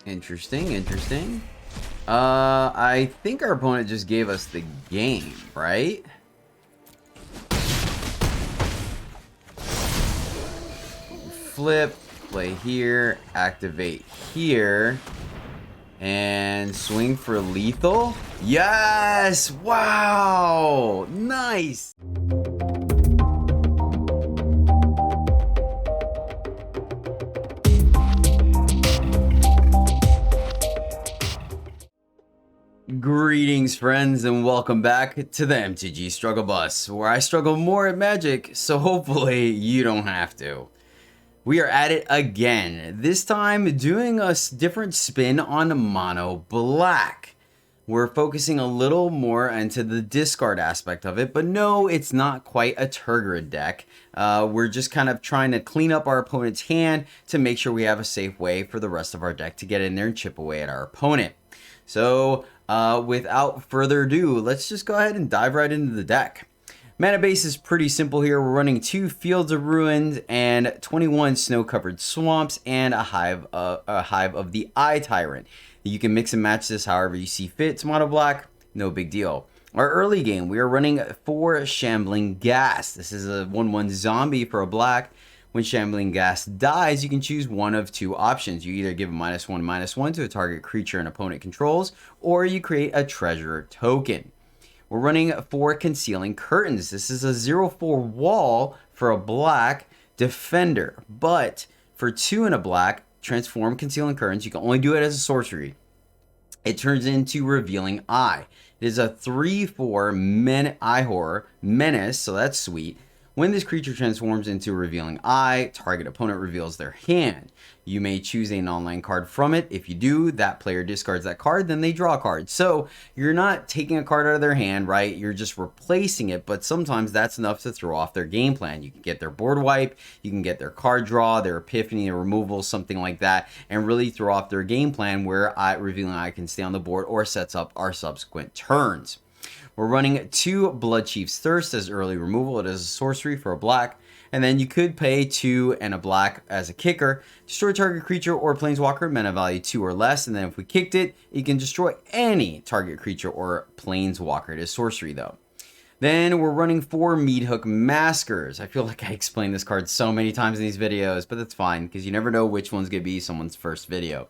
Interesting, interesting. I think our opponent just gave us the game, right? Flip, play here, activate here, and swing for lethal. Yes! Wow! Nice! Greetings, friends, and welcome back to the MTG Struggle Bus, where I struggle more at Magic, so hopefully you don't have to. We are at it again, this time doing a different spin on Mono Black. We're focusing a little more into the discard aspect of it, but no, it's not quite a Tergrid deck. We're just kind of trying to clean up our opponent's hand to make sure we have a safe way for the rest of our deck to get in there and chip away at our opponent. So, without further ado, let's just go ahead and dive right into the deck. Mana base is pretty simple here. We're running 2 Fields of Ruins and 21 Snow-Covered Swamps and a Hive of the Eye Tyrant. You can mix and match this however you see fit. It's Mono Black, no big deal. Our early game, we are running 4 Shambling Ghast. This is a 1/1 zombie for a black. When Shambling Ghast dies, you can choose one of 2 options. You either give a -1/-1 to a target creature an opponent controls, or you create a treasure token. We're running 4 Concealing Curtains. This is a 0/4 wall for a black defender, but for 2 and a black, transform Concealing Curtains. You can only do it as a sorcery. It turns into Revealing Eye. It is a 3/4 Eye Horror Menace, so that's sweet. When this creature transforms into Revealing Eye, target opponent reveals their hand. You may choose a non-land card from it. If you do, that player discards that card, then they draw a card. So you're not taking a card out of their hand, right? You're just replacing it, but sometimes that's enough to throw off their game plan. You can get their board wipe, you can get their card draw, their epiphany, their removal, something like that, and really throw off their game plan where Revealing Eye can stay on the board or sets up our subsequent turns. We're running 2 Bloodchief's Thirst as early removal. It is a sorcery for a black. And then you could pay 2 and a black as a kicker. Destroy target creature or planeswalker, mana value 2 or less. And then if we kicked it, you can destroy any target creature or planeswalker. It is sorcery though. Then we're running 4 Meathook Maskers. I feel like I explained this card so many times in these videos, but that's fine because you never know which one's going to be someone's first video.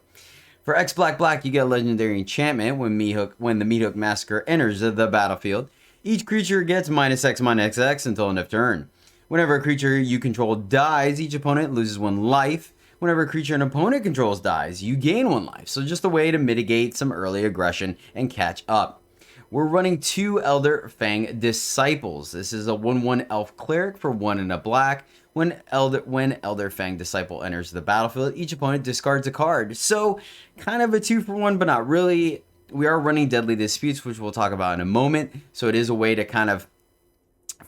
For X Black, you get a legendary enchantment when the Meathook Massacre enters the battlefield. Each creature gets -X/-X until end of turn. Whenever a creature you control dies, each opponent loses 1 life. Whenever a creature an opponent controls dies, you gain 1 life. So just a way to mitigate some early aggression and catch up. We're running 2 Elder Fang Disciples. This is a 1/1 Elf Cleric for 1 and a black. When Elder Fang Disciple enters the battlefield, each opponent discards a card. So, kind of a 2-for-1, but not really. We are running Deadly Disputes, which we'll talk about in a moment. So it is a way to kind of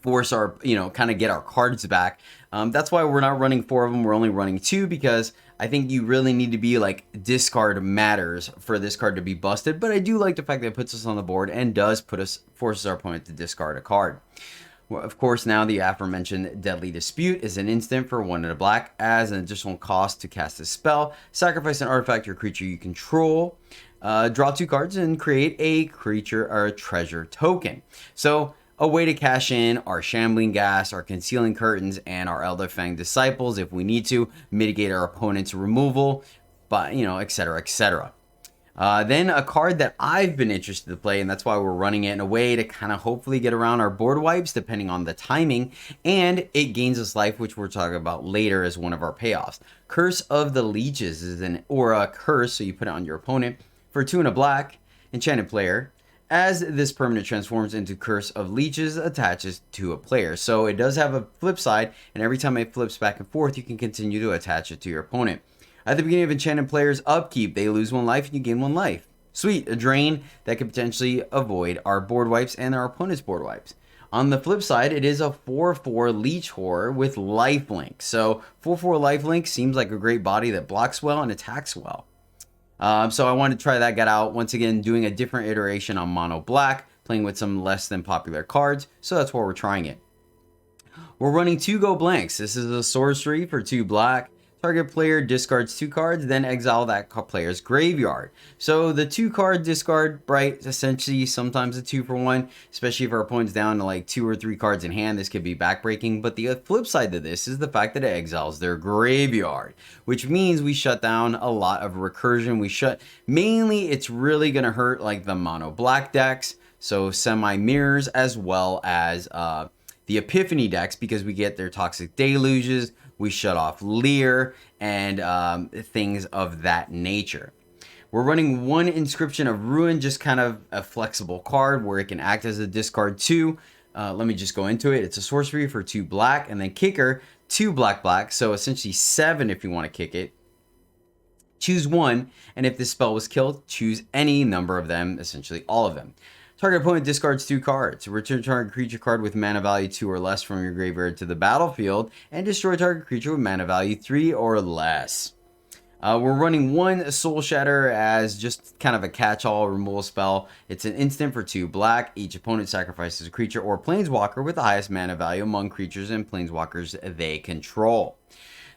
force our, kind of get our cards back. That's why we're not running 4 of them. We're only running 2 because I think you really need to be like discard matters for this card to be busted. But I do like the fact that it puts us on the board and forces our opponent to discard a card. Well, of course, now the aforementioned Deadly Dispute is an instant for 1 and a black as an additional cost to cast a spell. Sacrifice an artifact or creature you control. Draw 2 cards and create a creature or a treasure token. So a way to cash in our Shambling Ghast, our Concealing Curtains, and our Elder Fang Disciples if we need to mitigate our opponent's removal, but etc., etc. Then a card that I've been interested to play, and that's why we're running it in a way to kind of hopefully get around our board wipes depending on the timing, and it gains us life, which we're talking about later as one of our payoffs. Curse of the Leeches is an aura curse, so you put it on your opponent for 2 and a black, enchanted player. As this permanent transforms into Curse of Leeches, attaches to a player. So it does have a flip side, and every time it flips back and forth, you can continue to attach it to your opponent. At the beginning of enchanted player's upkeep, they lose 1 life and you gain 1 life. Sweet, a drain that could potentially avoid our board wipes and our opponent's board wipes. On the flip side, it is a 4/4 Leech Horror with lifelink. So 4/4 lifelink seems like a great body that blocks well and attacks well. So I wanted to try that out. Once again, doing a different iteration on Mono Black, playing with some less than popular cards. So that's why we're trying it. We're running 2 Go Blanks. This is a sorcery for 2 black. Target player discards 2 cards, then exile that player's graveyard. So the 2 card discard, right, essentially sometimes a 2 for 1, especially if our opponent's down to like 2 or 3 cards in hand, this could be backbreaking. But the flip side to this is the fact that it exiles their graveyard, which means we shut down a lot of recursion. Mainly it's really going to hurt like the mono black decks, so semi-mirrors, as well as the Epiphany decks, because we get their Toxic Deluges, we shut off Leer, and things of that nature. We're running 1 Inscription of Ruin, just kind of a flexible card where it can act as a discard too. Let me just go into it. It's a sorcery for 2 black, and then kicker 2 black, so essentially 7 if you want to kick it. Choose 1, and if this spell was killed, choose any number of them, essentially all of them. Target opponent discards 2 cards. Return target creature card with mana value 2 or less from your graveyard to the battlefield, and destroy target creature with mana value 3 or less. We're running 1 Soul Shatter as just kind of a catch-all removal spell. It's an instant for 2 black. Each opponent sacrifices a creature or planeswalker with the highest mana value among creatures and planeswalkers they control.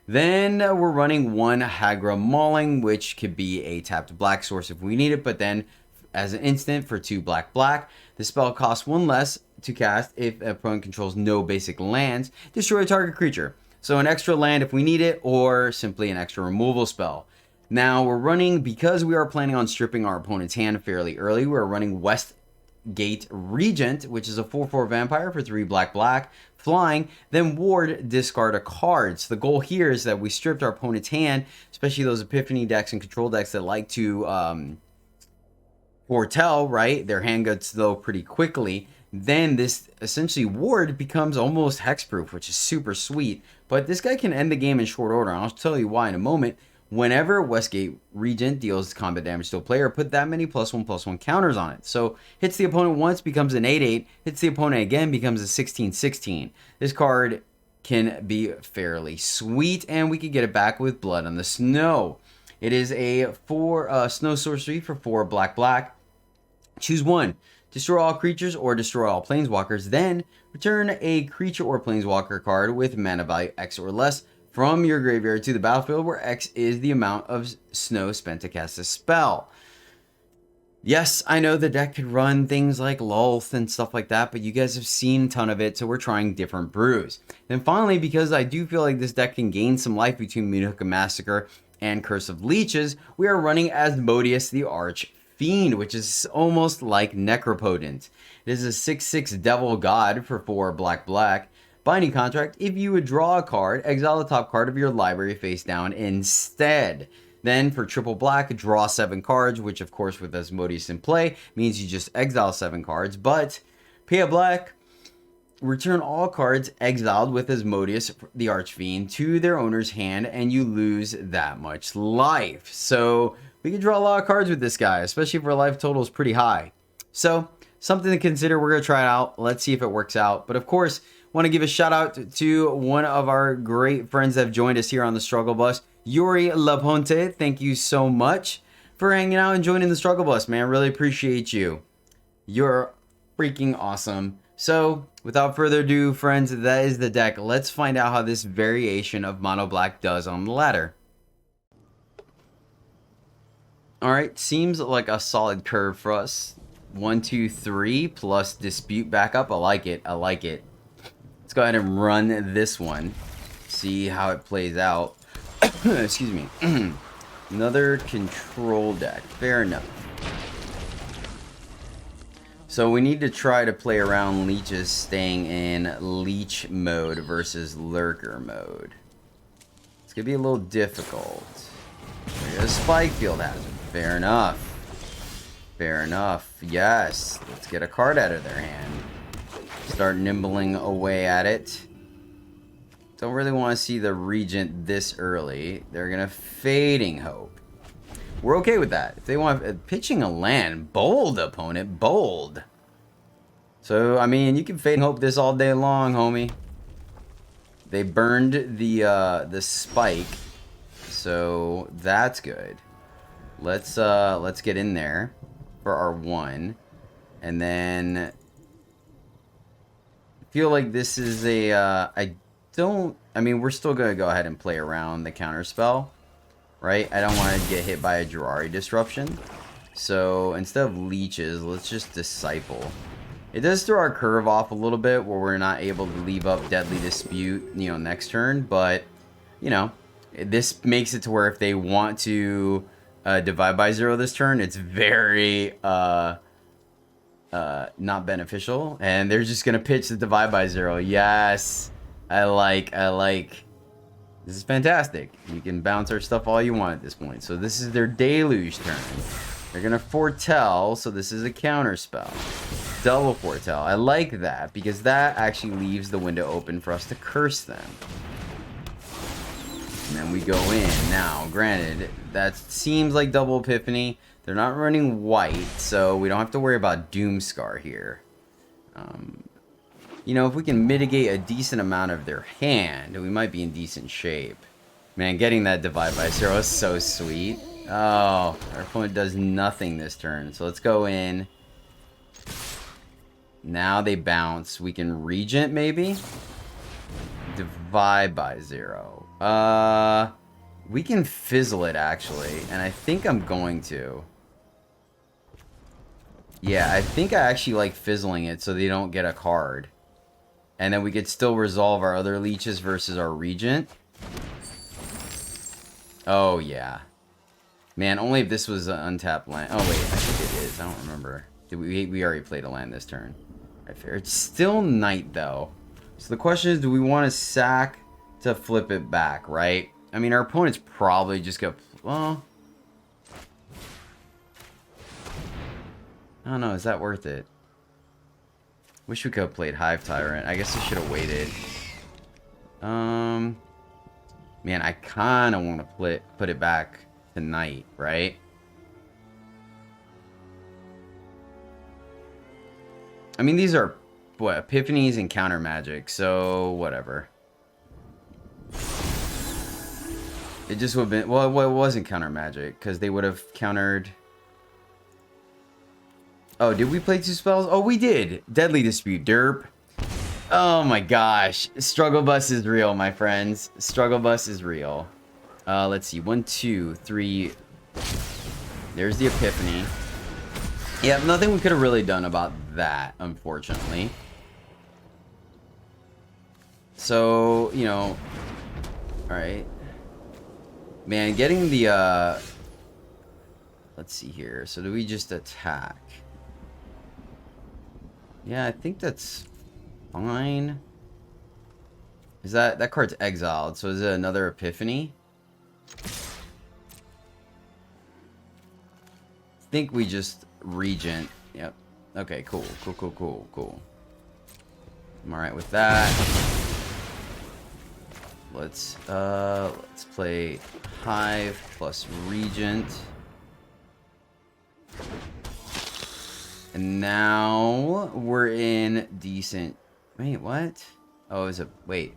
Then we're running 1 Hagra Mauling, which could be a tapped black source if we need it, but then as an instant for 2 black. The spell costs 1 less to cast if an opponent controls no basic lands. Destroy a target creature. So an extra land if we need it, or simply an extra removal spell. Now we're running, because we are planning on stripping our opponent's hand fairly early, we're running Westgate Regent, which is a 4/4 vampire for 3 black, flying, then ward, discard a card. So the goal here is that we stripped our opponent's hand, especially those Epiphany decks and control decks that like to foretell, right? Their hand gets low pretty quickly. Then this essentially ward becomes almost hexproof, which is super sweet. But this guy can end the game in short order. I'll tell you why in a moment. Whenever Westgate Regent deals combat damage to a player, put that many +1/+1 counters on it. So hits the opponent once, becomes an 8/8. Hits the opponent again, becomes a 16/16. This card can be fairly sweet, and we could get it back with Blood on the Snow. It is a 4 snow sorcery for 4 black. Choose 1. Destroy all creatures or destroy all planeswalkers. Then return a creature or planeswalker card with mana value X or less from your graveyard to the battlefield, where X is the amount of snow spent to cast a spell. Yes, I know the deck could run things like Lulth and stuff like that, but you guys have seen a ton of it, so we're trying different brews. Then finally, because I do feel like this deck can gain some life between Moonhook Massacre and Curse of Leeches, we are running Asmodeus the Archfiend, which is almost like Necropotent. It is a 6/6 Devil God for 4 black. Binding Contract: if you would draw a card, exile the top card of your library face down instead. Then for triple black, draw 7 cards, which of course with Asmodeus in play means you just exile 7 cards. But pay a black, return all cards exiled with Asmodeus the Archfiend to their owner's hand, and you lose that much life. So we can draw a lot of cards with this guy, especially if our life total is pretty high. So something to consider. We're going to try it out. Let's see if it works out. But of course, want to give a shout out to one of our great friends that have joined us here on the Struggle Bus, Yuri Laponte. Thank you so much for hanging out and joining the Struggle Bus, man. Really appreciate you. You're freaking awesome. So without further ado, friends, that is the deck. Let's find out how this variation of Mono Black does on the ladder. Alright, seems like a solid curve for us. 1, 2, 3 plus Dispute backup. I like it. Let's go ahead and run this one. See how it plays out. Excuse me. Another control deck. Fair enough. So we need to try to play around Leeches staying in Leech mode versus Lurker mode. It's going to be a little difficult. There's a Spike Field Hazard. Fair enough. Yes. Let's get a card out of their hand. Start nimbling away at it. Don't really want to see the Regent this early. They're going to Fading Hope. We're okay with that. If they want pitching a land, bold opponent, bold. So, I mean, you can Fading Hope this all day long, homie. They burned the spike. So, that's good. Let's get in there for our 1. And then feel like this is a I don't... I mean, we're still going to go ahead and play around the counter spell, right? I don't want to get hit by a Jurari Disruption. So instead of Leeches, let's just Disciple. It does throw our curve off a little bit where we're not able to leave up Deadly Dispute, you know, next turn. But, you know, this makes it to where if they want to divide by 0 this turn, it's very not beneficial. And they're just going to pitch the divide by 0. Yes, I like. This is fantastic. You can bounce our stuff all you want at this point. So this is their Deluge turn. They're going to Foretell, so this is a counter spell. Double Foretell. I like that because that actually leaves the window open for us to curse them. And then we go in. Now, granted, that seems like double Epiphany. They're not running white, so we don't have to worry about Doomscar here. You know, if we can mitigate a decent amount of their hand, we might be in decent shape. Man, getting that divide by 0 is so sweet. Oh, our opponent does nothing this turn. So let's go in. Now they bounce. We can Regent, maybe? Divide by 0. We can Fizzle it, actually. And I think I'm going to. Yeah, I think I actually like Fizzling it so they don't get a card. And then we could still resolve our other Leeches versus our Regent. Oh, yeah. Man, only if this was an untapped land. Oh, wait, I think it is. I don't remember. Did we already played a land this turn. Right, fair. It's still night, though. So the question is, do we want to sack to flip it back, right? I mean, our opponent's probably just going to... Well... I don't know. Is that worth it? Wish we could have played Hive Tyrant. I guess I should have waited. Man, I kind of want to put it back tonight, right? I mean, these are, what, Epiphanies and counter magic, so whatever. It just would have been, well, it wasn't counter magic, because they would have countered... Oh, did we play 2 spells? Oh, we did! Deadly Dispute, derp. Oh my gosh. Struggle Bus is real, my friends. Struggle Bus is real. Let's see. 1, 2, 3. There's the Epiphany. Yeah, nothing we could have really done about that, unfortunately. So, you know... Alright. Man, getting the, let's see here. So do we just attack? Yeah, I think that's fine. Is that card's exiled, so is it another Epiphany? I think we just Regent. Yep. Okay, cool. Cool. I'm alright with that. Let's play Hive plus Regent. And now we're in decent... Wait, what? Oh, is it... Wait.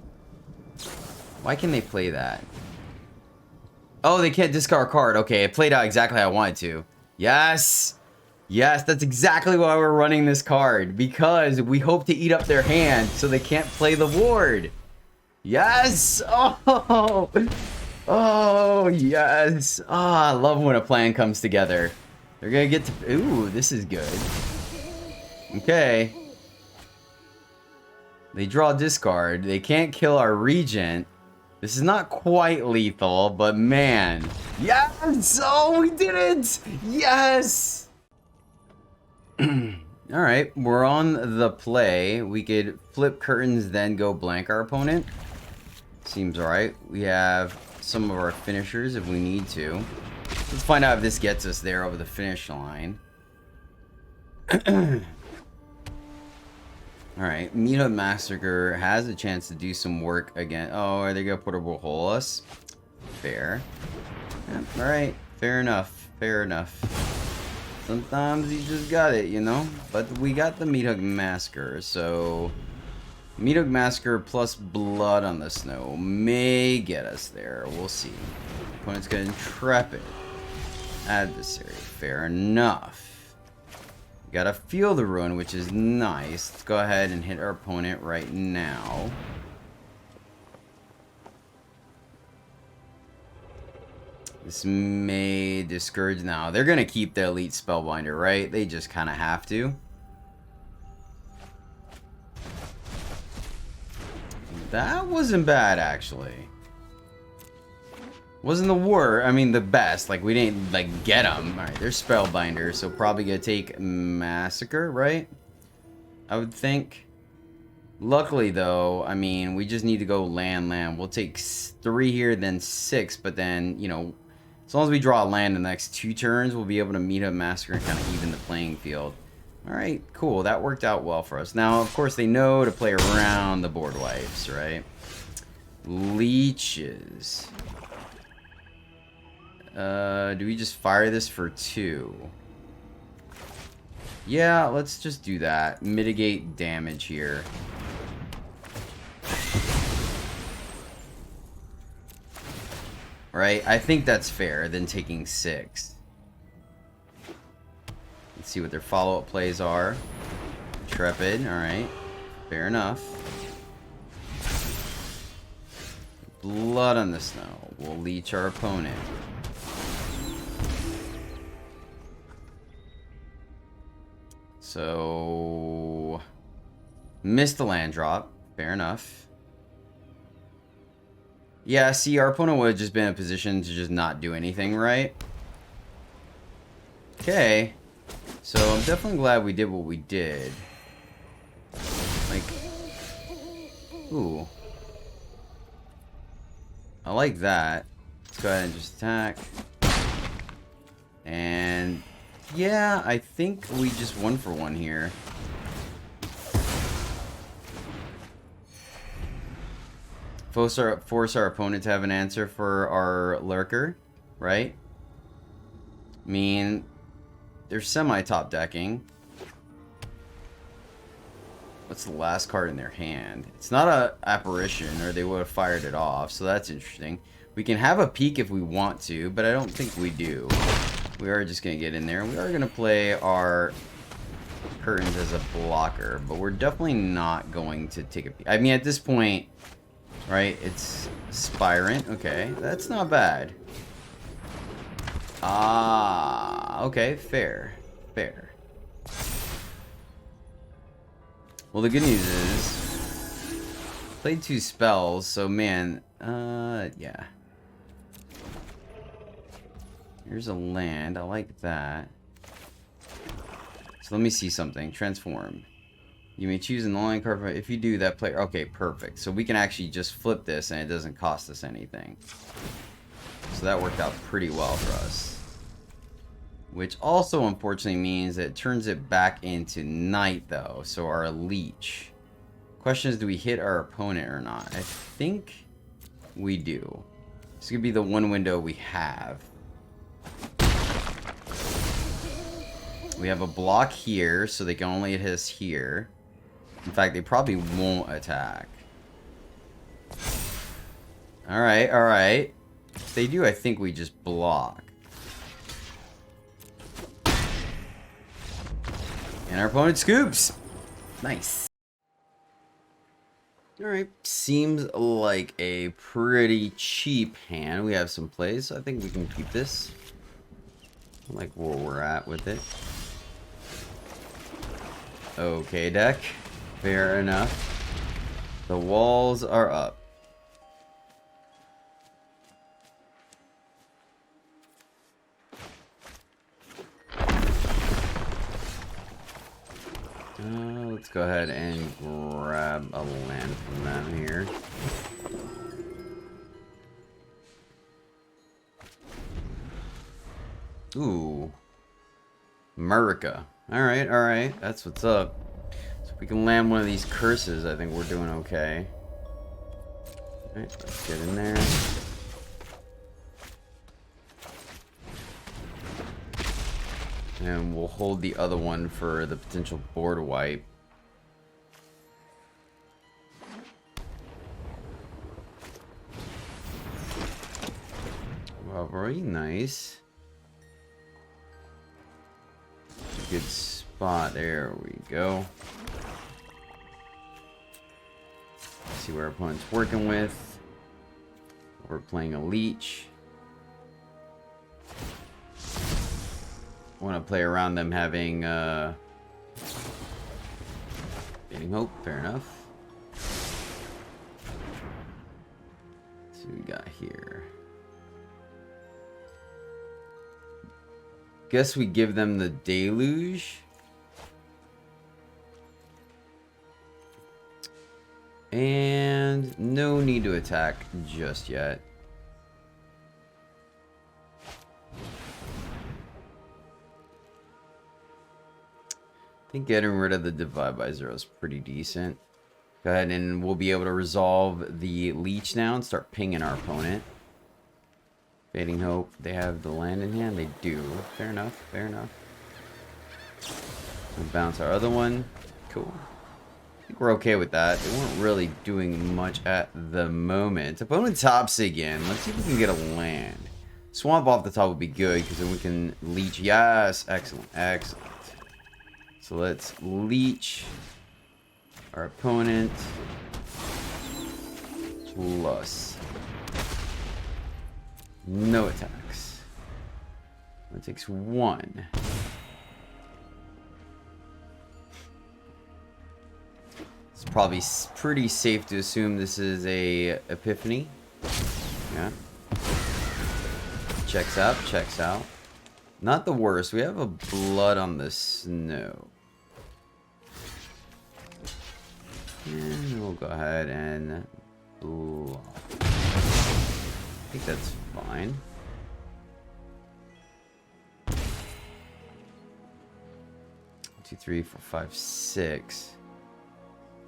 Why can they play that? Oh, they can't discard a card. Okay, it played out exactly how I wanted to. Yes! Yes, that's exactly why we're running this card. Because we hope to eat up their hand so they can't play the ward. Yes! Oh! Oh, yes! Ah, I love when a plan comes together. They're gonna get to... Ooh, this is good. Okay. They draw discard. They can't kill our Regent. This is not quite lethal, but man. Yes! Oh, we did it! Yes! Alright, we're on the play. We could flip curtains, then go blank our opponent. Seems alright. We have some of our finishers if we need to. Let's find out if this gets us there over the finish line. Alright, Meathead Massacre has a chance to do some work again. Oh, are they going to portable hole us? Fair. Yeah, alright, fair enough. Fair enough. Sometimes you just got it, you know? But we got the Meathead Massacre, so... Meathead Massacre plus Blood on the Snow may get us there. We'll see. Opponent's got Intrepid. Adversary. Fair enough. We gotta feel the ruin, which is nice. Let's go ahead and hit our opponent right now. This may discourage now. They're gonna keep the elite spellbinder, right? They just kind of have to. That wasn't bad, actually. Wasn't the best. Like, we didn't, like, get them. Alright, they're spellbinder, so probably gonna take Massacre, right? I would think. Luckily, though, I mean, we just need to go land. We'll take 3 here, then 6, but then, you know, as long as we draw a land in the next 2 turns, we'll be able to meet up Massacre and kind of even the playing field. Alright, cool. That worked out well for us. Now, of course, they know to play around the board wipes, right? Leeches. Do we just fire this for 2? Yeah, let's just do that. Mitigate damage here. Right? I think that's fair than taking 6. Let's see what their follow-up plays are. Intrepid, alright. Fair enough. Blood on the snow. We'll leech our opponent. So... missed the land drop. Fair enough. Yeah, see, our opponent would have just been in a position to just not do anything, right? Okay. So, I'm definitely glad we did what we did. Like... ooh. I like that. Let's go ahead and just attack. And... yeah, I think we just 1-for-1 here. Force our opponent to have an answer for our lurker, right? I mean, they're semi-top decking. What's the last card in their hand? It's not a apparition, or they would have fired it off, so that's interesting. We can have a peek if we want to, but I don't think we do. We are just going to get in there. We are going to play our curtains as a blocker, but we're definitely not going to take a peek. I mean, at this point... right, it's Spirant. Okay, that's not bad. Ah, okay, fair. Fair. Well, the good news is... played 2 spells, so man, yeah. Here's a land, I like that. So let me see something. Transform. You may choose an online card. If you do, that player... okay, perfect. So we can actually just flip this and it doesn't cost us anything. So that worked out pretty well for us. Which also, unfortunately, means that it turns it back into night, though. So our leech. Question is, do we hit our opponent or not? I think we do. This could be the one window we have. We have a block here, so they can only hit us here. In fact, they probably won't attack. Alright, alright. If they do, I think we just block. And our opponent scoops! Nice. Alright, seems like a pretty cheap hand. We have some plays, so I think we can keep this. I like where we're at with it. Okay, deck. Fair enough. The walls are up. Let's go ahead and grab a land from them here. Ooh. America. Alright, alright. That's what's up. So if we can land one of these curses, I think we're doing okay. Alright, let's get in there. And we'll hold the other one for the potential board wipe. Well, very nice. Good spot. There we go. See where our opponent's working with. We're playing a leech. want to play around them having Fading Hope. Fair enough. Let's see what we got here. Guess we give them the Deluge. And no need to attack just yet. I think getting rid of the Divide by Zero is pretty decent. Go ahead and we'll be able to resolve the Leech now and start pinging our opponent. Fading Hope. They have the land in hand? They do. Fair enough. Fair enough. We'll bounce our other one. Cool. I think we're okay with that. They weren't really doing much at the moment. Opponent tops again. Let's see if we can get a land. Swamp off the top would be good because then we can leech. Yes. Excellent. Excellent. So let's leech our opponent plus no attacks. It takes 1. It's probably pretty safe to assume this is a Epiphany. Yeah. Checks out, checks out. Not the worst. We have a blood on the snow. And we'll go ahead and block. I think that's fine. 2, 3, 4, 5, 6.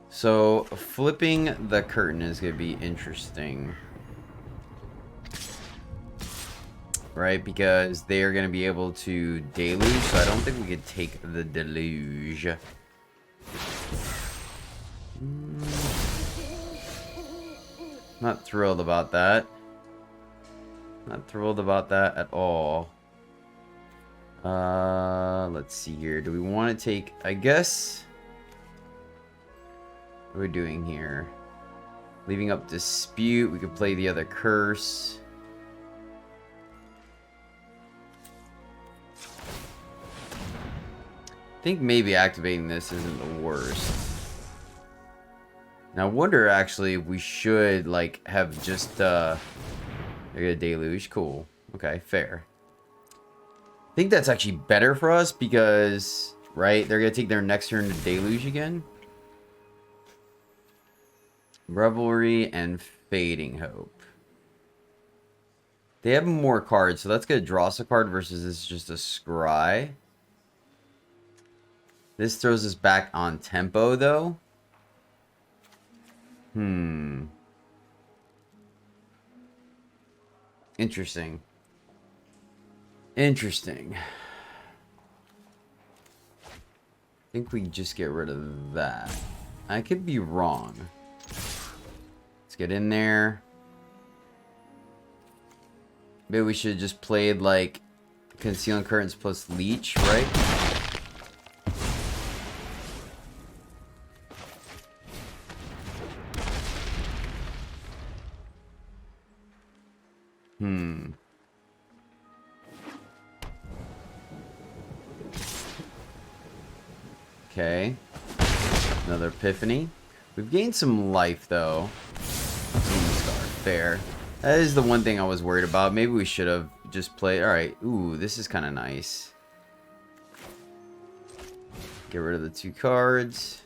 So flipping the curtain is going to be interesting. Right? Because they are going to be able to deluge. So I don't think we could take the deluge. Not thrilled about that. Not thrilled about that at all. Let's see here. Do we want to take... I guess... What are we doing here? Leaving up Dispute. We could play the other Curse. I think maybe activating this isn't the worst. Now I wonder actually if we should like have just a deluge. Cool. Okay, fair. I think that's actually better for us because, right, they're gonna take their next turn to deluge again. Revelry and Fading Hope. They have more cards, so that's gonna draw us a card versus this is just a scry. This throws us back on tempo, though. Interesting. Interesting. I think we just get rid of that. I could be wrong. Let's get in there. Maybe we should have just played, like, Concealing Curtains plus Leech, right? Okay. Another Epiphany. We've gained some life, though. Fair. That is the one thing I was worried about. Maybe we should have just played... Alright. Ooh, this is kind of nice. Get rid of the 2 cards.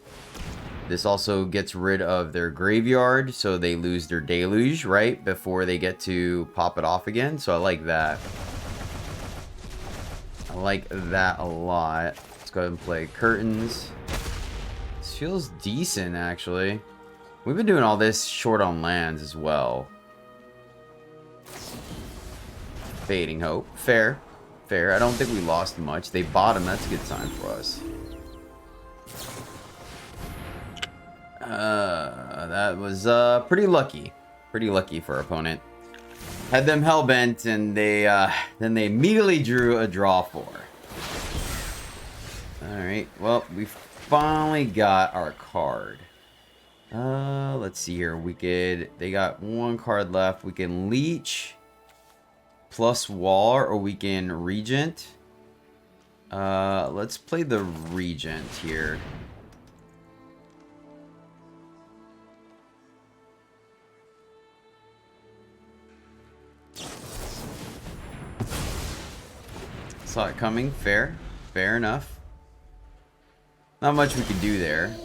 This also gets rid of their graveyard, so they lose their deluge, right? Before they get to pop it off again. So I like that. I like that a lot. Let's go ahead and play Curtains. This feels decent, actually. We've been doing all this short on lands as well. Fading Hope. Fair. Fair. I don't think we lost much. They bottom. That's a good sign for us. That was pretty lucky. Pretty lucky for our opponent. Had them hellbent, and they then they immediately drew a draw 4. Alright, well, we finally got our card. Let's see here. We could... They got 1 card left. We can Leech plus Wall, or we can Regent. Let's play the Regent here. Saw it coming. Fair. Fair enough. Not much we could do there.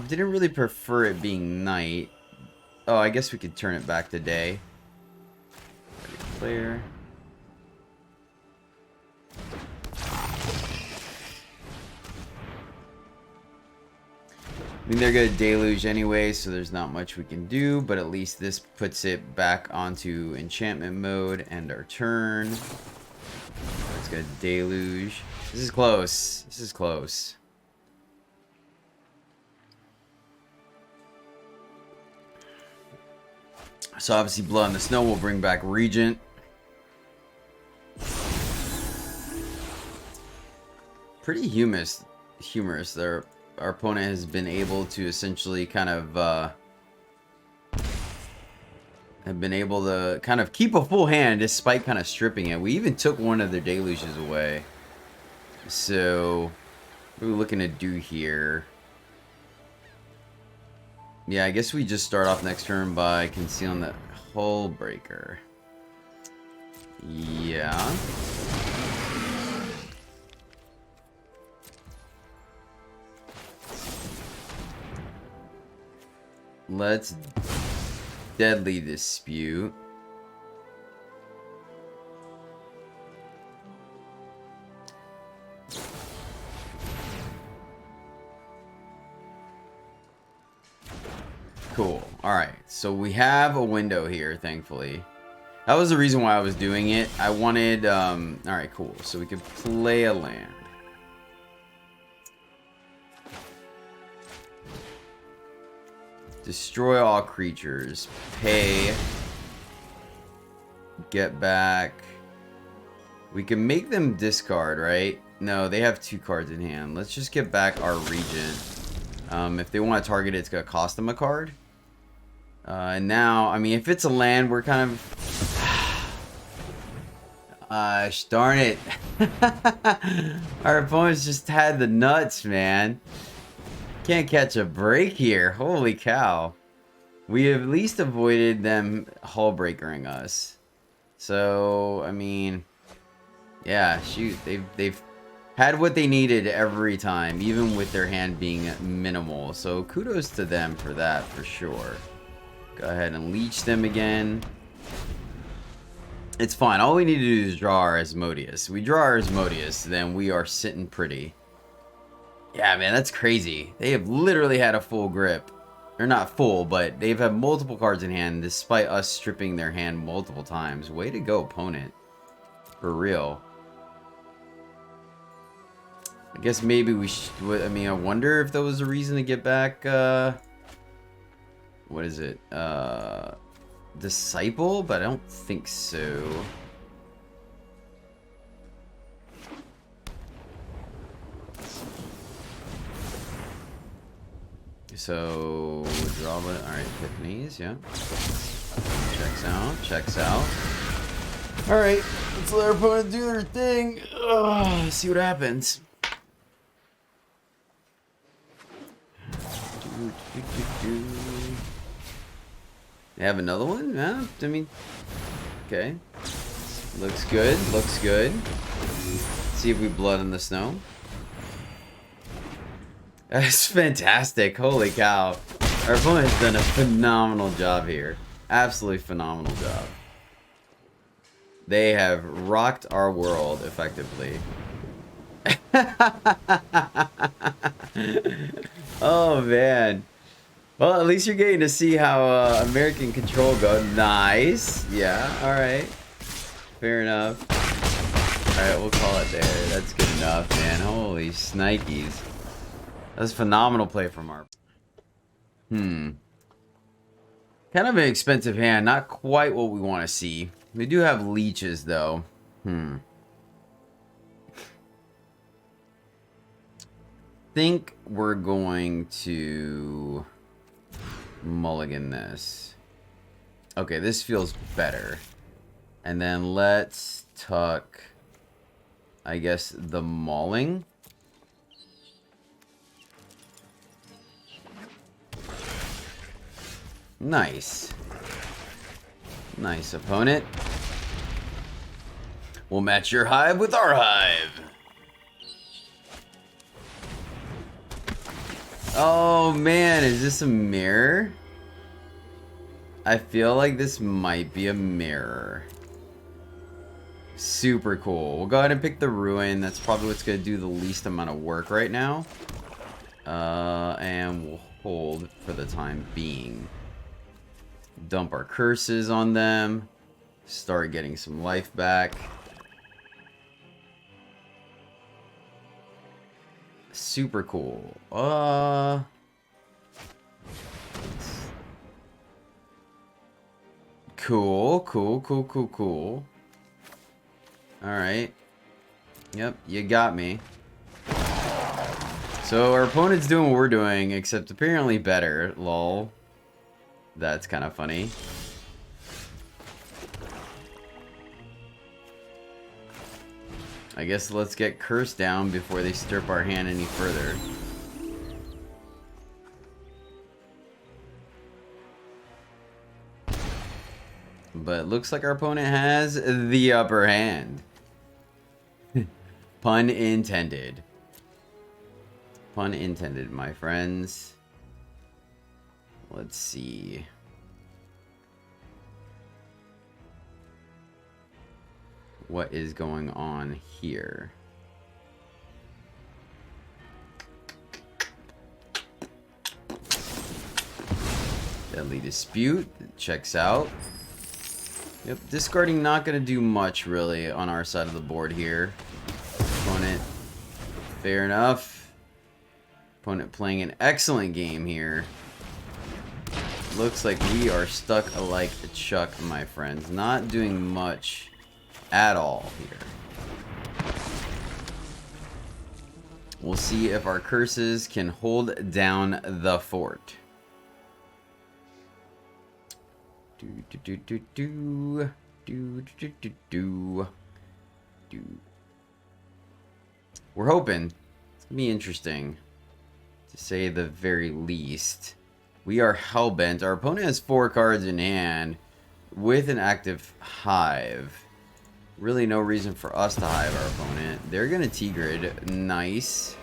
Didn't really prefer it being night. Oh, I guess we could turn it back to day. Clear. I mean, they're gonna deluge anyway, so there's not much we can do, but at least this puts it back onto enchantment mode and our turn. Let's go deluge. This is close. This is close. So obviously Blood on the Snow will bring back Regent. Pretty humorous there. Our opponent has been able to essentially kind of keep a full hand despite kind of stripping it. We even took one of their deluges away. So what are we looking to do here? Yeah, I guess we just start off next turn by concealing that Hull Breaker. Yeah. Let's Deadly Dispute. Cool. Alright, so we have a window here, thankfully. That was the reason why I was doing it. I wanted, alright, cool. So we could play a land. Destroy all creatures. Pay. Get back. We can make them discard, right? No, they have 2 cards in hand. Let's just get back our Regent. If they want to target it, it's going to cost them a card. And now, I mean, if it's a land, we're kind of... darn it. Our opponents just had the nuts, man. Can't catch a break here. Holy cow. We have at least avoided them hull breakering us. So, I mean, yeah, shoot, they've had what they needed every time, even with their hand being minimal. So kudos to them for that, for sure. Go ahead and leech them again. It's fine. All we need to do is draw our Asmodeus. We draw our Asmodeus, then we are sitting pretty. Yeah, man, that's crazy. They have literally had a full grip. Or not full, but they've had multiple cards in hand despite us stripping their hand multiple times. Way to go, opponent. For real. I guess maybe we should... I mean, I wonder if there was a reason to get back... what is it? Disciple? But I don't think so. So, draw it. Alright, Epiphanies, yeah. Checks out, checks out. Alright, let's let our opponent do their thing. Ugh, see what happens. They have another one? Yeah, I mean, okay. Looks good, looks good. Let's see if we Blood in the Snow. That's fantastic. Holy cow. Our opponent has done a phenomenal job here. Absolutely phenomenal job. They have rocked our world effectively. Oh, man. Well, at least you're getting to see how American Control goes. Nice. Yeah, alright. Fair enough. Alright, we'll call it there. That's good enough, man. Holy snikes. That's a phenomenal play from our... Kind of an expensive hand. Not quite what we want to see. We do have leeches, though. Think we're going to mulligan this. Okay, this feels better. And then let's tuck I guess, the Mauling. Nice. Nice, opponent. We'll match your hive with our hive. Oh man, is this a mirror? I feel like this might be a mirror. Super cool. We'll go ahead and pick the Ruin. That's probably what's going to do the least amount of work right now. And we'll hold for the time being. Dump our curses on them. Start getting some life back. Super cool. Cool. Alright. Yep, you got me. So our opponent's doing what we're doing, except apparently better. Lol. That's kind of funny. I guess let's get Curse down before they strip our hand any further. But it looks like our opponent has the upper hand. Pun intended. Pun intended, my friends. Let's see. What is going on here? Deadly Dispute checks out. Yep, discarding not going to do much really on our side of the board here. Opponent, fair enough. Opponent playing an excellent game here. Looks like we are stuck like a chuck, my friends. Not doing much at all here. We'll see if our curses can hold down the fort. We're hoping it's gonna be interesting, to say the very least. We are hellbent. Our opponent has 4 cards in hand with an active hive. Really no reason for us to hive our opponent. They're gonna T-grid. Nice.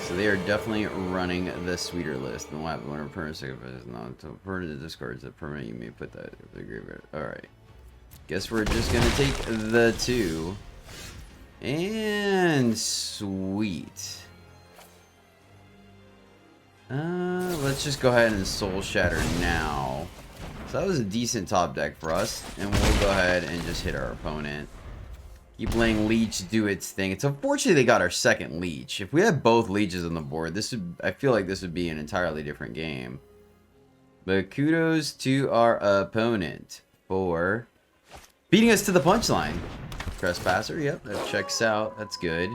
So they are definitely running the sweeter list. And what happens when a permanent sacrifice is not to permanent discards that permanent, you may put that in the graveyard. Alright. Guess we're just gonna take the 2. And sweet. Let's just go ahead and Soul Shatter now. So that was a decent top deck for us. And we'll go ahead and just hit our opponent. Keep letting Leech do its thing. It's unfortunate they got our second Leech. If we had both Leeches on the board, this would, I feel like this would be an entirely different game. But kudos to our opponent for beating us to the punchline. Trespasser, yep, that checks out. That's good.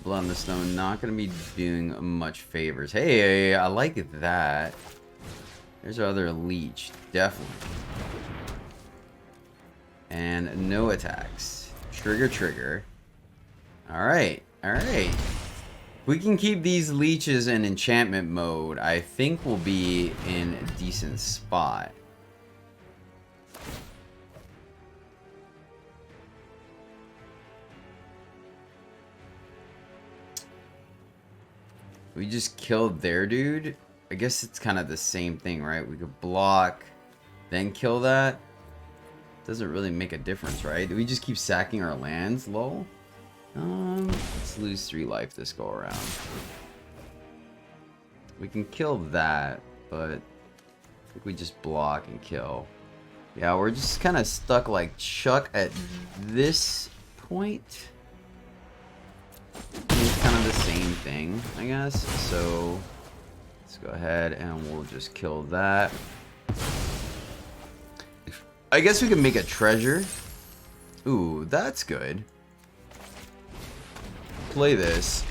Blood on the Stone, not going to be doing much favors. Hey, I like that. There's our other Leech, definitely. And no attacks. Trigger. Alright. If we can keep these Leeches in enchantment mode, I think we'll be in a decent spot. We just killed their dude. I guess it's kind of the same thing, right? We could block, then kill that. Doesn't really make a difference, right? Do we just keep sacking our lands? Lol. Let's lose 3 life this go around. We can kill that, but I think we just block and kill. Yeah, we're just kind of stuck like Chuck at this point. It's kind of the same thing, I guess. So let's go ahead and we'll just kill that. I guess we can make a treasure. Ooh, that's good. Play this.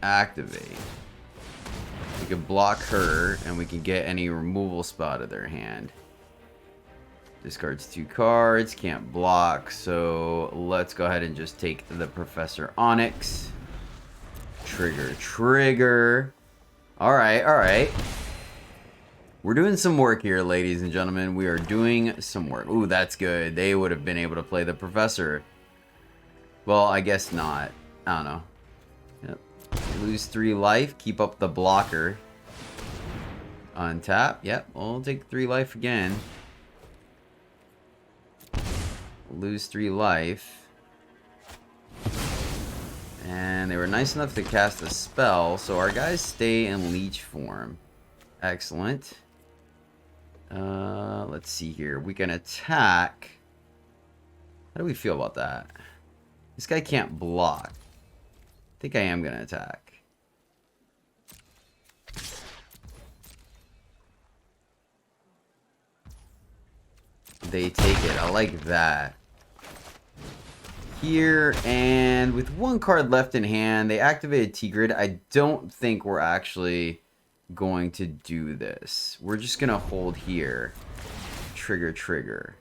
Activate. We can block her, and we can get any removal spot of their hand. Discards 2 cards, can't block, so let's go ahead and just take the Professor Onyx. Trigger. Alright. We're doing some work here, ladies and gentlemen. We are doing some work. Ooh, that's good. They would have been able to play the Professor. Well, I guess not. I don't know. Yep. Lose 3 life, keep up the blocker. Untap. Yep, we'll take 3 life again. Lose 3 life. And they were nice enough to cast a spell, so our guys stay in leech form. Excellent. Let's see here. We can attack. How do we feel about that? This guy can't block. I think I am gonna attack. They take it. I like that. Here, and with 1 card left in hand, they activated T-Grid. I don't think we're actually going to do this. We're just gonna hold here. Trigger.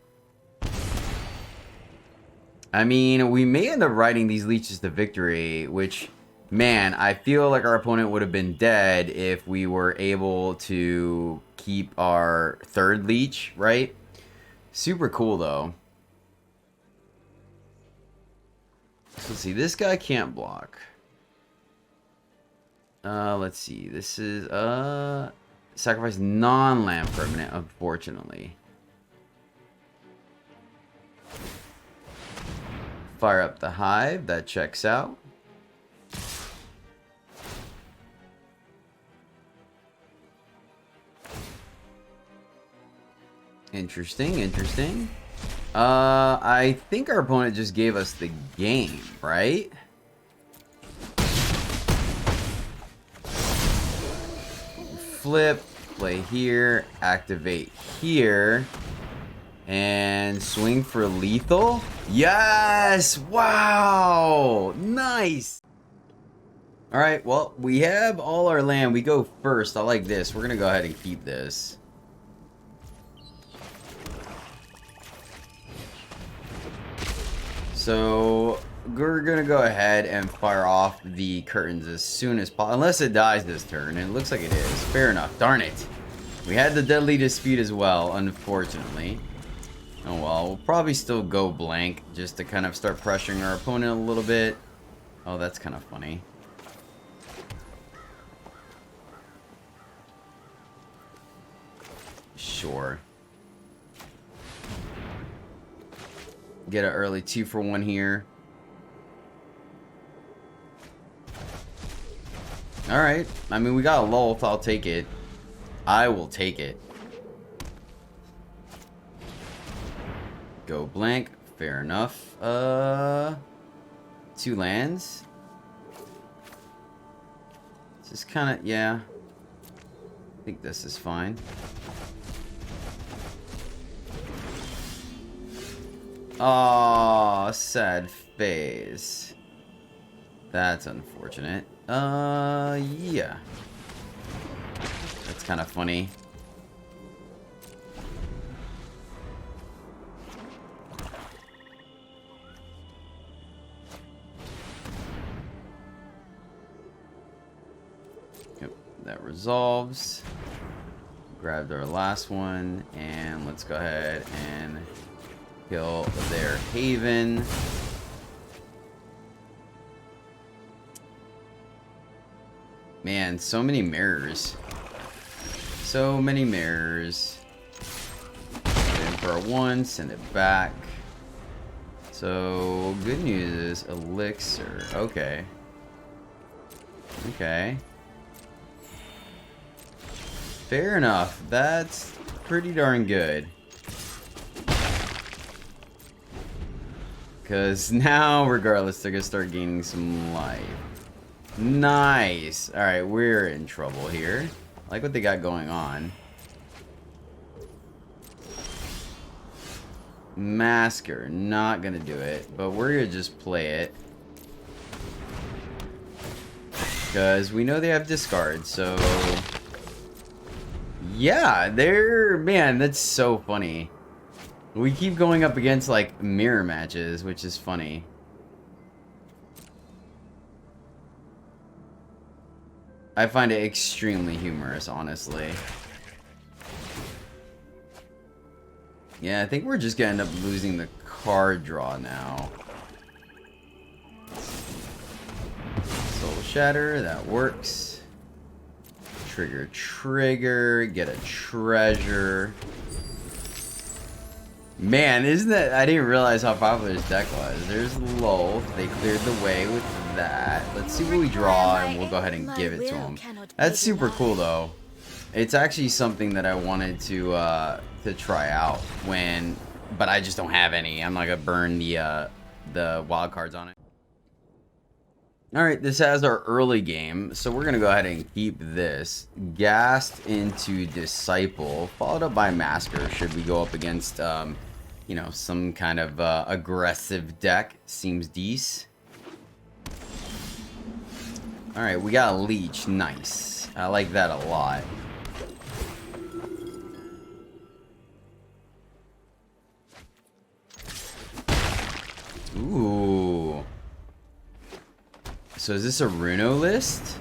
I mean, we may end up riding these leeches to victory, which, man, I feel like our opponent would have been dead if we were able to keep our 3rd leech, right? Super cool, though. So let's see, this guy can't block. Let's see, this is, sacrifice non-land permanent, unfortunately. Fire up the hive, that checks out. Interesting. I think our opponent just gave us the game, right? Flip, play here, activate here, and swing for lethal. Yes! Wow! Nice! Alright, well, we have all our land. We go first. I like this. We're gonna go ahead and keep this. So, we're going to go ahead and fire off the curtains as soon as possible. Unless it dies this turn, and it looks like it is. Fair enough. Darn it. We had the Deadly Dispute as well, unfortunately. Oh well, we'll probably still go blank just to kind of start pressuring our opponent a little bit. Oh, that's kind of funny. Sure. Get an early 2-for-1 here. Alright. I mean, we got a Lulth. I'll take it. I will take it. Go blank. Fair enough. 2 lands. Just kind of, yeah. I think this is fine. Oh, sad face. That's unfortunate. Yeah. That's kind of funny. Yep, that resolves. Grabbed our last one, and let's go ahead and kill their Haven. Man, so many mirrors. So many mirrors. Get in for a 1, send it back. So, good news is Elixir. Okay. Okay. Fair enough. That's pretty darn good. Because now, regardless, they're going to start gaining some life. Nice. Alright, we're in trouble here. I like what they got going on. Masker. Not going to do it. But we're going to just play it. Because we know they have discard, so... Yeah, they're... Man, that's so funny. We keep going up against, like, mirror matches, which is funny. I find it extremely humorous, honestly. Yeah, I think we're just gonna end up losing the card draw now. Soul Shatter, that works. Trigger, get a treasure. Man, isn't that... I didn't realize how popular this deck was. There's Lull. They cleared the way with that. Let's see what we draw, and we'll go ahead and give it to them. That's super cool, though. It's actually something that I wanted to try out when... But I just don't have any. I'm not going to burn the wild cards on it. Alright, this has our early game, so we're going to go ahead and keep this. Gassed into Disciple, followed up by Masker, should we go up against, you know, some kind of aggressive deck. Seems decent. Alright, we got a Leech. Nice. I like that a lot. Ooh. So is this a Runo list?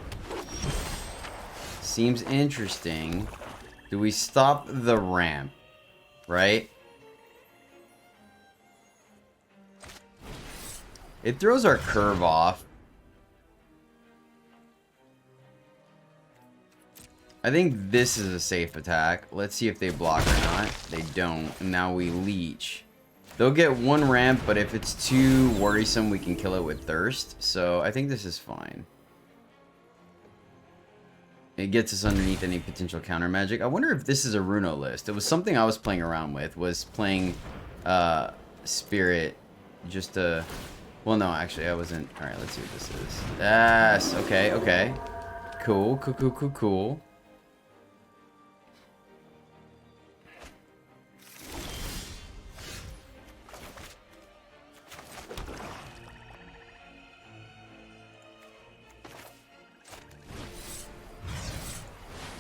Seems interesting. Do we stop the ramp? Right? It throws our curve off. I think this is a safe attack. Let's see if they block or not. They don't. And now we Leech. They'll get one ramp, but if it's too worrisome, we can kill it with Thirst. So I think this is fine. It gets us underneath any potential counter magic. I wonder if this is a Runo list. It was something I was playing around with, was playing Spirit just to... Well, no, actually, I wasn't... Alright, let's see what this is. Yes, okay, okay. Cool.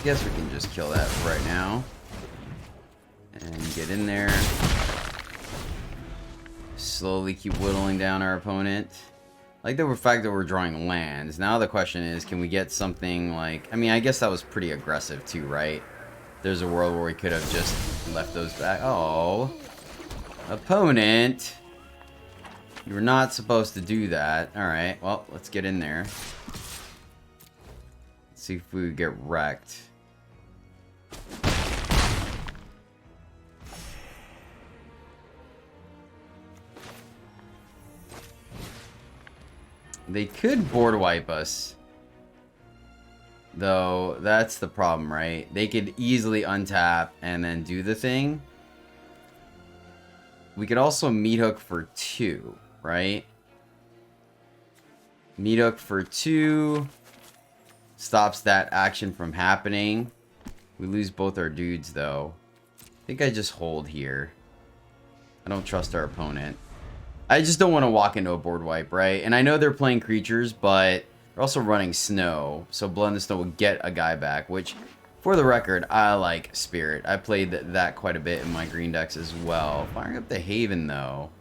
Guess we can just kill that right now. And get in there. Slowly keep whittling down our opponent. I like the fact that we're drawing lands. Now the question is, can we get something like... I mean, I guess that was pretty aggressive too, right? There's a world where we could have just left those back. Oh. Opponent. You were not supposed to do that. Alright, well, let's get in there. Let's see if we get wrecked. They could board wipe us. Though, that's the problem, right? They could easily untap and then do the thing. We could also meat hook for 2, right? Meat hook for 2 stops that action from happening. We lose both our dudes, though. I think I just hold here. I don't trust our opponent. I just don't want to walk into a board wipe, right? And I know they're playing creatures, but they're also running snow. So Blood and Snow will get a guy back, which, for the record, I like Spirit. I played that quite a bit in my green decks as well. Firing up the Haven, though.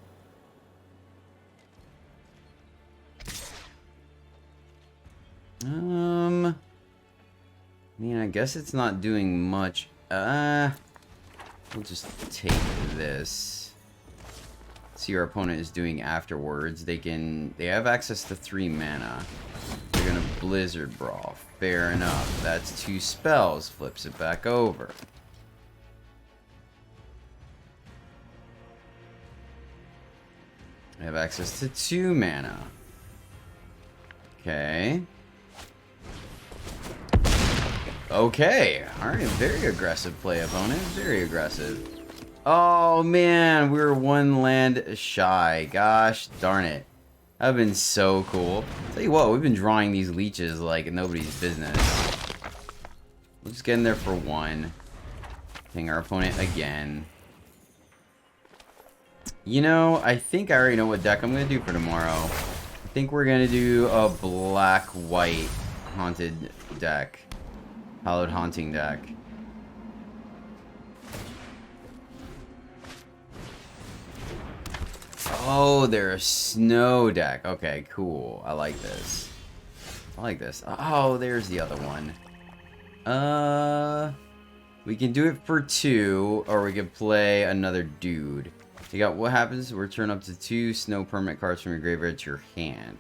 I mean, I guess it's not doing much. We'll just take this. See our opponent is doing afterwards. They have access to 3 mana. They're gonna Blizzard Brawl. Fair enough. That's 2 spells. Flips it back over. They have access to 2 mana. Okay. Okay. Alright, very aggressive play, opponent. Very aggressive. Oh, man. We were 1 land shy. Gosh darn it. That would have been so cool. Tell you what, we've been drawing these leeches like nobody's business. We'll just get in there for 1. Ping our opponent again. You know, I think I already know what deck I'm going to do for tomorrow. I think we're going to do a black-white haunted deck. Hallowed Haunting deck. Oh, they're a snow deck. Okay, cool. I like this. I like this. Oh, there's the other one. We can do it for 2, or we could play another dude. You got what happens? Return up to 2 snow permanent cards from your graveyard to your hand.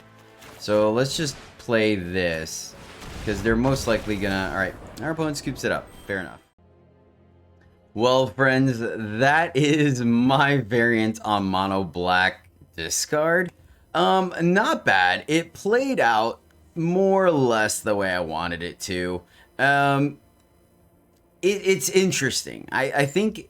So let's just play this, because they're most likely gonna... Alright, our opponent scoops it up. Fair enough. Well, friends, that is my variant on mono black discard. Not bad. It played out more or less the way I wanted it to. It's interesting. I think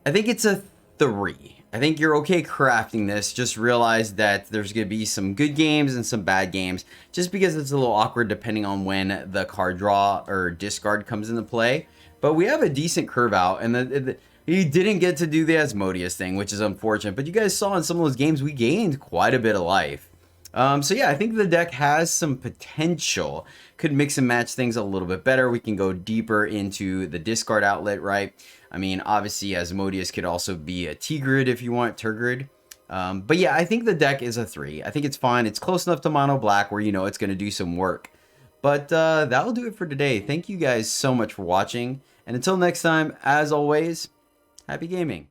it's a 3. I think you're okay crafting this. Just realize that there's going to be some good games and some bad games, just because it's a little awkward depending on when the card draw or discard comes into play. But we have a decent curve out, and he didn't get to do the Asmodeus thing, which is unfortunate. But you guys saw in some of those games we gained quite a bit of life. So yeah, I think the deck has some potential. Could mix and match things a little bit better. We can go deeper into the discard outlet, right? I mean, obviously, Asmodeus could also be a Tigrid if you want Turgrid. But yeah, I think the deck is a 3. I think it's fine. It's close enough to mono black where you know it's going to do some work. But that'll do it for today. Thank you guys so much for watching. And until next time, as always, happy gaming.